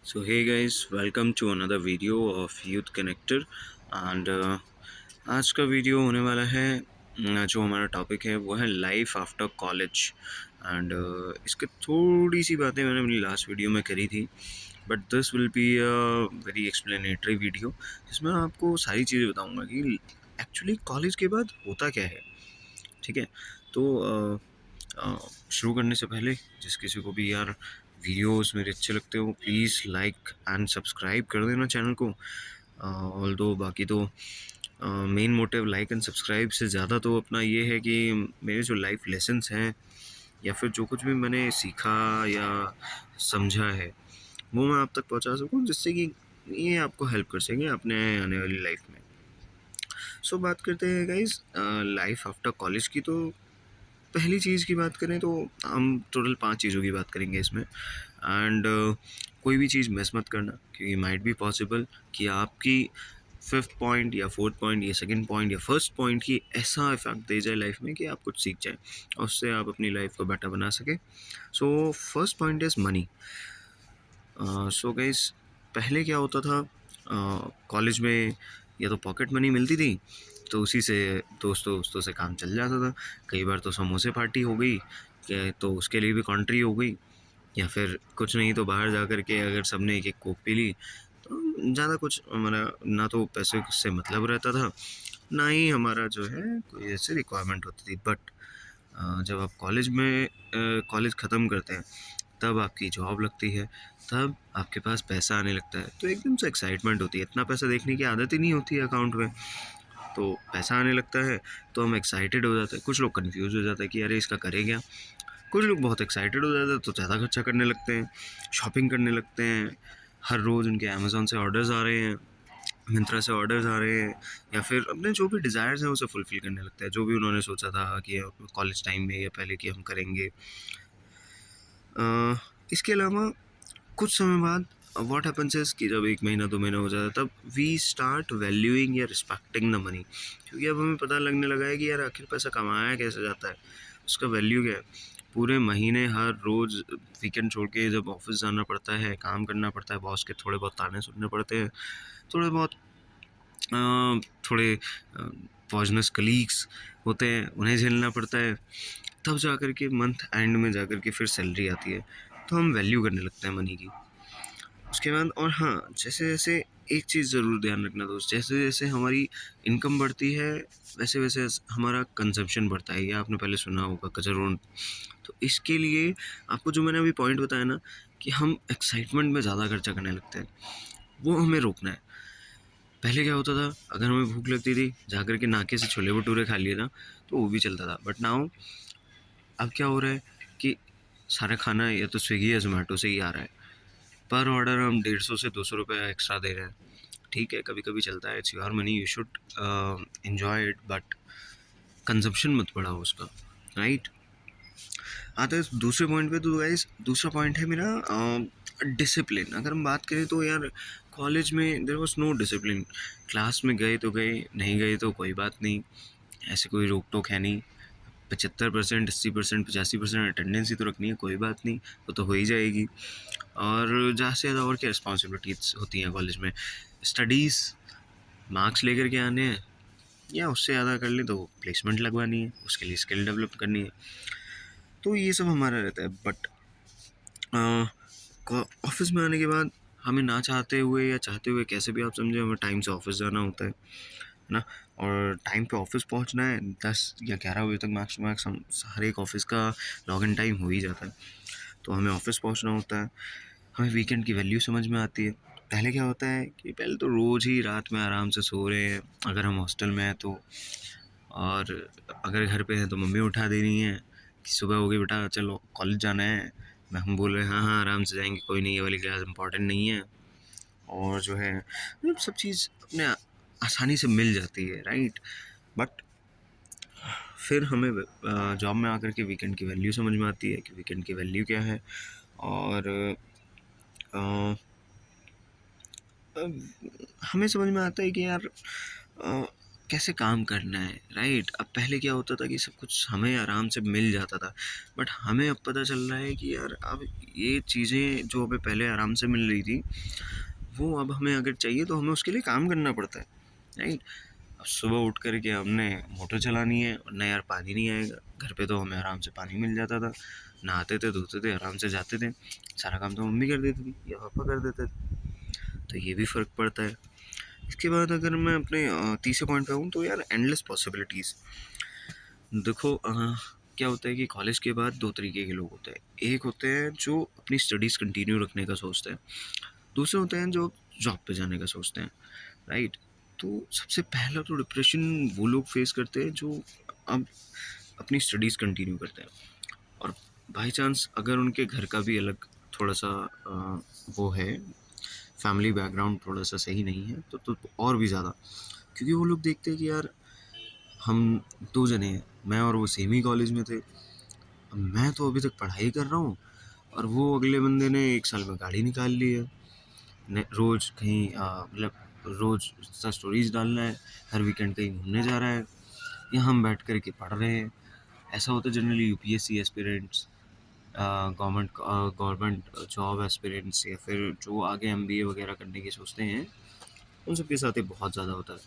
So hey guys, welcome to another video of Youth Connector and आज का video होने वाला है जो हमारा टॉपिक है वो है लाइफ आफ्टर कॉलेज एंड इसके थोड़ी सी बातें मैंने अपनी लास्ट वीडियो में करी थी but this will be a very explanatory video जिसमें आपको सारी चीज़ें बताऊंगा कि एक्चुअली कॉलेज के बाद होता क्या है। ठीक है, तो शुरू करने से पहले जिस किसी को भी यार वीडियोस मेरे अच्छे लगते हो प्लीज़ लाइक एंड सब्सक्राइब कर देना चैनल को। ऑल दो बाकी तो main motive like and subscribe से ज़्यादा तो अपना ये है कि मेरे जो लाइफ लेसन्स हैं या फिर जो कुछ भी मैंने सीखा या समझा है वो मैं आप तक पहुंचा सकूं, जिससे कि ये आपको हेल्प कर सकें अपने आने वाली लाइफ में। सो बात करते हैं गाइज लाइफ आफ्टर कॉलेज की। तो पहली चीज़ की बात करें तो हम टोटल 5 चीज़ों की बात करेंगे इसमें एंड कोई भी चीज़ मिस मत करना क्योंकि माइट बी पॉसिबल कि आपकी 5th पॉइंट या 4th पॉइंट या 2nd पॉइंट या 1st पॉइंट की ऐसा इफेक्ट दे जाए लाइफ में कि आप कुछ सीख जाएं और उससे आप अपनी लाइफ को बेटर बना सकें। So first point is money. So guys, पहले क्या होता था, कॉलेज में या तो पॉकेट मनी मिलती थी तो उसी से दोस्तों दोस्तों से काम चल जाता था। कई बार तो समोसे पार्टी हो गई तो उसके लिए भी कॉन्ट्री हो गई, या फिर कुछ नहीं तो बाहर जा कर के अगर सबने एक एक कोक पी ली तो ज़्यादा कुछ हमारा ना तो पैसे से मतलब रहता था ना ही हमारा जो है कोई ऐसी रिक्वायरमेंट होती थी। बट जब आप कॉलेज ख़त्म करते हैं तब आपकी जॉब लगती है, तब आपके पास पैसा आने लगता है तो एकदम से एक्साइटमेंट होती है। इतना पैसा देखने की आदत ही नहीं होती है अकाउंट में, तो पैसा आने लगता है तो हम एक्साइटेड हो जाते हैं। कुछ लोग कंफ्यूज हो जाते हैं कि अरे इसका करें क्या। कुछ लोग बहुत एक्साइटेड हो जाते हैं तो ज़्यादा खर्चा करने लगते हैं, शॉपिंग करने लगते हैं। हर रोज़ उनके अमेज़ॉन से ऑर्डर्स आ रहे हैं, मिंत्रा से ऑर्डर्स आ रहे हैं, या फिर अपने जो भी डिज़ायर्स हैं उसे फुलफ़िल करने लगते हैं, जो भी उन्होंने सोचा था कि कॉलेज टाइम में या पहले कि हम करेंगे। इसके अलावा कुछ समय बाद व्हाट हैपेंस इज़ कि जब 1 महीना 2 महीना हो जाता है तब वी स्टार्ट वैल्यूइंग या रिस्पेक्टिंग द मनी, क्योंकि अब हमें पता लगने लगा है कि यार आखिर पैसा कमाया कैसे जाता है, उसका वैल्यू क्या है। पूरे महीने हर रोज़ वीकेंड छोड़ के जब ऑफिस जाना पड़ता है, काम करना पड़ता है, बॉस के थोड़े बहुत ताने सुनने पड़ते हैं, थोड़े बहुत थोड़े पॉइजनस कलीग्स होते हैं उन्हें झेलना पड़ता है, तब जा कर के मंथ एंड में जा कर के फिर सैलरी आती है तो हम वैल्यू करने लगते हैं मनी की। उसके बाद और हाँ, जैसे जैसे एक चीज़ ज़रूर ध्यान रखना दोस्त, जैसे जैसे हमारी इनकम बढ़ती है वैसे वैसे हमारा कंजम्पशन बढ़ता है। ये आपने पहले सुना होगा कजरोन। तो इसके लिए आपको जो मैंने अभी पॉइंट बताया ना कि हम एक्साइटमेंट में ज़्यादा खर्चा करने लगते हैं, वो हमें रोकना है। पहले क्या होता था, अगर हमें भूख लगती थी जाकर के नाके से छोले भटूरे खा लिए था तो वो भी चलता था। बट नाउ अब क्या हो रहा है कि सारा खाना या तो स्विगी या जोमेटो से ही आ रहा है। पर ऑर्डर हम 150 से 200 रुपये एक्स्ट्रा दे रहे हैं। ठीक है, कभी कभी चलता है, it's your money, you should enjoy it, but consumption मत बढ़ाओ उसका, राइट। आते हैं दूसरे पॉइंट पे। तो गाइस दूसरा पॉइंट है मेरा डिसिप्लिन। अगर हम बात करें तो यार कॉलेज में there was no discipline. Class में गए तो गए, नहीं गए तो कोई बात नहीं, ऐसे कोई रोक टोक है नहीं। 75%, 80%, 85% अटेंडेंस ही तो रखनी है, कोई बात नहीं, वो तो हो ही जाएगी। और ज़्यादा से ज़्यादा और क्या रिस्पॉन्सिबिलिटीज़ होती हैं कॉलेज में, स्टडीज़, मार्क्स लेकर के आने हैं, या उससे ज़्यादा कर ले तो प्लेसमेंट लगवानी है, उसके लिए स्किल डेवलप करनी है। तो ये सब हमारा रहता है। बट ऑफिस में आने के बाद हमें ना चाहते हुए या चाहते हुए कैसे भी आप समझे, हमें टाइम से ऑफिस जाना होता है ना। और टाइम पे ऑफिस पहुंचना है, 10 या 11 बजे तक मैक्स टू मैक्स हम हर एक ऑफिस का लॉग इन टाइम हो ही जाता है, तो हमें ऑफिस पहुंचना होता है। हमें वीकेंड की वैल्यू समझ में आती है। पहले क्या होता है कि पहले तो रोज़ ही रात में आराम से सो रहे हैं अगर हम हॉस्टल में हैं तो, और अगर घर पे हैं तो मम्मी उठा दे रही हैं कि सुबह हो गई बेटा चलो कॉलेज जाना है। मैं हम बोल रहे हैं हाँ हाँ आराम से जाएंगे, कोई नहीं, ये वाली क्लास इंपॉर्टेंट नहीं है। और जो है मतलब सब चीज़ अपने आसानी से मिल जाती है, राइट। बट फिर हमें जॉब में आकर के वीकेंड की वैल्यू समझ में आती है कि वीकेंड की वैल्यू क्या है। और हमें समझ में आता है कि यार कैसे काम करना है, राइट? अब पहले क्या होता था कि सब कुछ हमें आराम से मिल जाता था, बट हमें अब पता चल रहा है कि यार अब ये चीज़ें जो हमें पहले आराम से मिल रही थी, वो अब हमें अगर चाहिए तो हमें उसके लिए काम करना पड़ता है, राइट? अब सुबह उठ कर के हमने मोटर चलानी है और ना यार पानी नहीं आएगा। घर पे तो हमें आराम से पानी मिल जाता था, नहाते थे, धोते थे, आराम से जाते थे, सारा काम तो मम्मी कर देती थी या पापा कर देते थे, तो ये भी फ़र्क पड़ता है। इसके बाद अगर मैं अपने तीसरे पॉइंट पे आऊँ तो यार एंडलेस पॉसिबिलिटीज़। देखो क्या होता है कि कॉलेज के बाद 2 तरीके के लोग होते हैं। एक होते हैं जो अपनी स्टडीज़ कंटिन्यू रखने का सोचते हैं, दूसरे होते हैं जो जॉब पे जाने का सोचते हैं, राइट? तो सबसे पहला तो डिप्रेशन वो लोग फेस करते हैं जो अब अपनी स्टडीज़ कंटिन्यू करते हैं, और बाई चांस अगर उनके घर का भी अलग थोड़ा-सा वो है, फैमिली बैकग्राउंड थोड़ा-सा सही नहीं है, तो और भी ज़्यादा। क्योंकि वो लोग देखते हैं कि यार हम 2 जने हैं, मैं और वो सेम ही कॉलेज में थे। अब मैं तो अभी तक पढ़ाई कर रहा हूँ और वो अगले बंदे ने 1 साल में गाड़ी निकाल ली है। ने रोज़ कहीं मतलब रोज़ इंस्टा स्टोरीज़ डाल रहा है, हर वीकेंड कहीं घूमने जा रहा है, या हम बैठ कर के पढ़ रहे हैं। ऐसा होता है generally UPSC aspirants, government job aspirants, या फिर जो आगे एमबीए वगैरह करने की सोचते हैं, उन सब के साथ ये बहुत ज़्यादा होता है।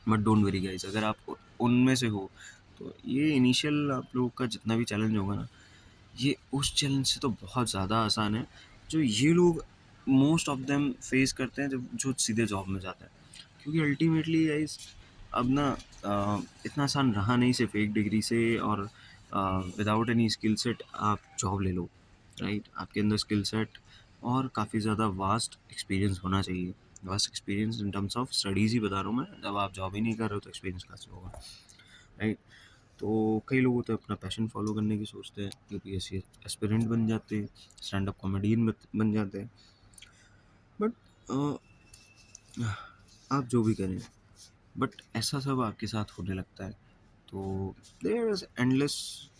बट डोंट वरी गाइस, अगर आप उनमें से हो तो ये इनिशियल आप लोगों का जितना भी चैलेंज होगा ना, ये उस चैलेंज से तो बहुत ज़्यादा आसान है जो ये लोग मोस्ट ऑफ देम फेस करते हैं जब जो सीधे जॉब में जाते हैं। क्योंकि अल्टीमेटली गाइस अब ना इतना आसान रहा नहीं सिर्फ एक डिग्री से और विदाउट एनी स्किल सेट आप जॉब ले लो, राइट? आपके अंदर स्किल सेट और काफ़ी ज़्यादा वास्ट एक्सपीरियंस होना चाहिए। Vast experience in terms of studies ही बता रहा हूँ मैं, जब आप जॉब ही नहीं कर रहे हो तो एक्सपीरियंस कहाँ से होगा, राइट? तो कई लोग होते हैं अपना पैशन फॉलो करने की सोचते हैं, यूपीएससी एस्पिरेंट बन जाते हैं, स्टैंड अप कॉमेडियन बन जाते हैं, बट आप जो भी करें, बट ऐसा सब आपके साथ होने लगता है। तो देयर इज एंडलेस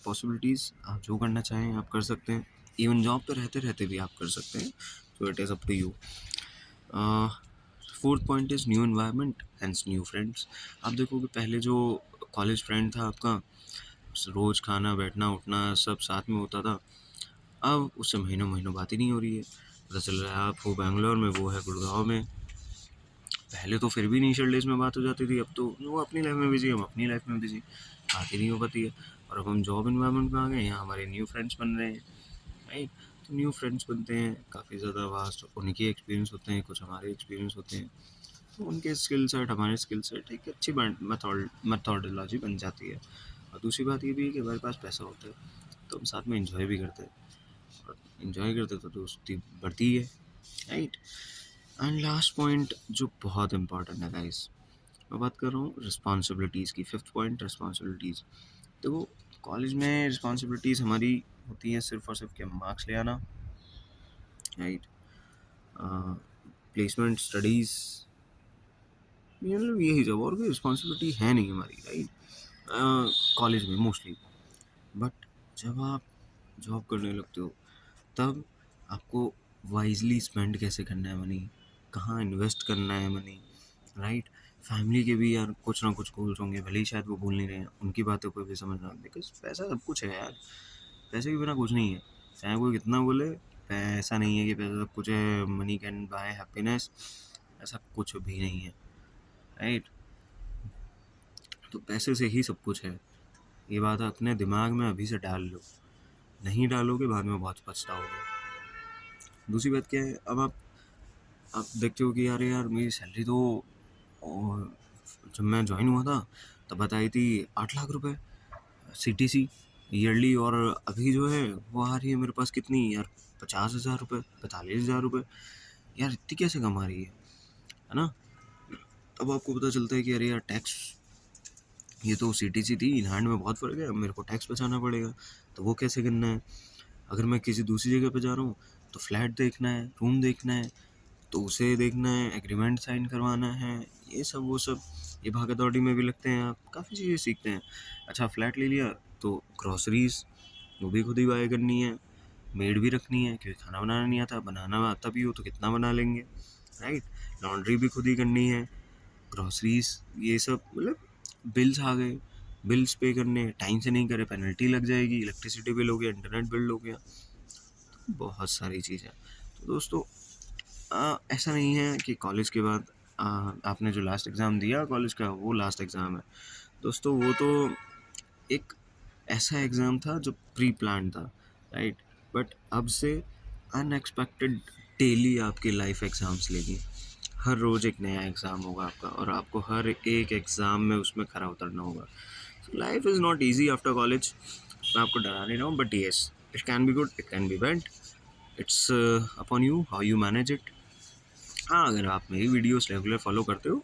पॉसिबिलिटीज़, आप जो करना चाहें आप कर सकते हैं, इवन जॉब पे रहते रहते भी आप कर सकते हैं, so it is up to you. Fourth point is new environment and new friends. आप देखोगे पहले जो कॉलेज फ्रेंड था आपका, रोज़ खाना बैठना उठना सब साथ में होता था, अब उससे महीनों महीनों बात ही नहीं हो रही है। पता चल रहा है आप हो बैंगलोर में, वो है गुड़गांव में। पहले तो फिर भी इनिशियल डेज में बात हो जाती थी, अब तो वो अपनी लाइफ में बिजी, हम अपनी लाइफ में बिजी, बात ही नहीं हो पाती है। और अब हम जॉब इन्वायरमेंट में आ गए, यहाँ हमारे न्यू फ्रेंड्स बन रहे हैं, राइट? तो न्यू फ्रेंड्स बनते हैं, काफ़ी ज़्यादा वास्ट उनके एक्सपीरियंस होते हैं, कुछ हमारे एक्सपीरियंस होते हैं, तो उनके स्किल सेट हमारे स्किल सेट एक अच्छी मेथोडोलॉजी बन जाती है। और दूसरी बात ये भी है कि हमारे पास पैसा होता है तो हम साथ में इंजॉय भी करते हैं, और इंजॉय करते तो दोस्ती बढ़ती है, राइट? एंड लास्ट पॉइंट जो बहुत इंपॉर्टेंट है गाइस, मैं बात कर रहा हूँ रिस्पॉन्सिबिलिटीज़ की। Fifth point responsibilities. देखो कॉलेज में रिस्पॉन्सिबिलिटीज़ हमारी होती हैं सिर्फ और सिर्फ क्या, मार्क्स ले आना, राइट? प्लेसमेंट, स्टडीज़, मतलब यही सब, और कोई रिस्पॉन्सिबिलिटी है नहीं हमारी, राइट? कॉलेज में मोस्टली। बट जब आप जॉब करने लगते हो तब आपको वाइजली स्पेंड कैसे करना है मनी, कहाँ इन्वेस्ट करना है मनी, राइट? फैमिली के भी यार कुछ ना कुछ गोल्स होंगे, भले ही शायद वो भूल नहीं रहे हैं, उनकी बातों को भी समझना, बिकॉज पैसा सब कुछ है यार, पैसे के बिना कुछ नहीं है। चाहे कोई कितना बोले, पैसा नहीं है कि पैसा सब कुछ है, मनी कैन बाय हैप्पीनेस, ऐसा कुछ भी नहीं है, राइट? तो पैसे से ही सब कुछ है, ये बात अपने दिमाग में अभी से डाल लो, नहीं डालोगे बाद में बहुत पछताओगे। दूसरी बात क्या है, अब आप देखते हो कि यार मेरी सैलरी तो और जब मैं ज्वाइन हुआ था तब बताई थी 8 लाख रुपए सीटीसी ईयरली, और अभी जो है वो आ रही है मेरे पास कितनी यार, 50,000 रुपये, 45,000 रुपये। यार इतनी कैसे कमा रही है ना? तब आपको पता चलता है कि अरे यार टैक्स, ये तो सीटीसी थी, इन हैंड में बहुत फ़र्क है, अब मेरे को टैक्स बचाना पड़ेगा, तो वो कैसे करना है? अगर मैं किसी दूसरी जगह पे जा रहा हूँ तो फ्लैट देखना है, रूम देखना है, तो उसे देखना है, एग्रीमेंट साइन करवाना है, ये सब वो सब, ये भागा दौड़ी में भी लगते हैं, आप काफ़ी चीज़ें सीखते हैं। अच्छा फ्लैट ले लिया तो ग्रॉसरीज वो भी खुद ही बाय करनी है, मेड भी रखनी है क्योंकि खाना बनाना नहीं आता, बनाना आता भी हो तो कितना बना लेंगे, राइट? लॉन्ड्री भी खुद ही करनी है, ग्रॉसरीज, ये सब, मतलब बिल्स आ गए, बिल्स पे करने, टाइम से नहीं करे पेनल्टी लग जाएगी, इलेक्ट्रिसिटी बिल हो गया, इंटरनेट बिल हो गया, बहुत सारी चीज़ें। तो दोस्तों ऐसा नहीं है कि कॉलेज के बाद आपने जो लास्ट एग्ज़ाम दिया कॉलेज का वो लास्ट एग्ज़ाम है। दोस्तों वो तो एक ऐसा एग्ज़ाम था जो प्री प्लान था, राइट? बट अब से अनएक्सपेक्टेड डेली आपकी लाइफ एग्ज़ाम्स लेगी। हर रोज़ एक नया एग्ज़ाम होगा आपका और आपको हर एक एग्ज़ाम में उसमें खरा उतरना होगा। So life is not easy after college. मैं आपको डरा नहीं रहा हूँ, but yes, it can be good, it can be bad. It's upon you how you manage it. हाँ, अगर आप मेरी वीडियोस रेगुलर फॉलो करते हो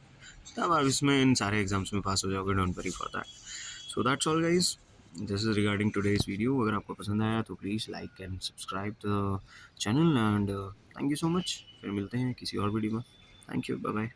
तब आप इसमें इन सारे एग्जाम्स में पास हो जाओगे, don't worry for that. So that's all guys, this is regarding today's video. अगर आपको पसंद आया तो please like and subscribe the channel and thank you so much. फिर मिलते हैं किसी और वीडियो में। Thank you, bye bye.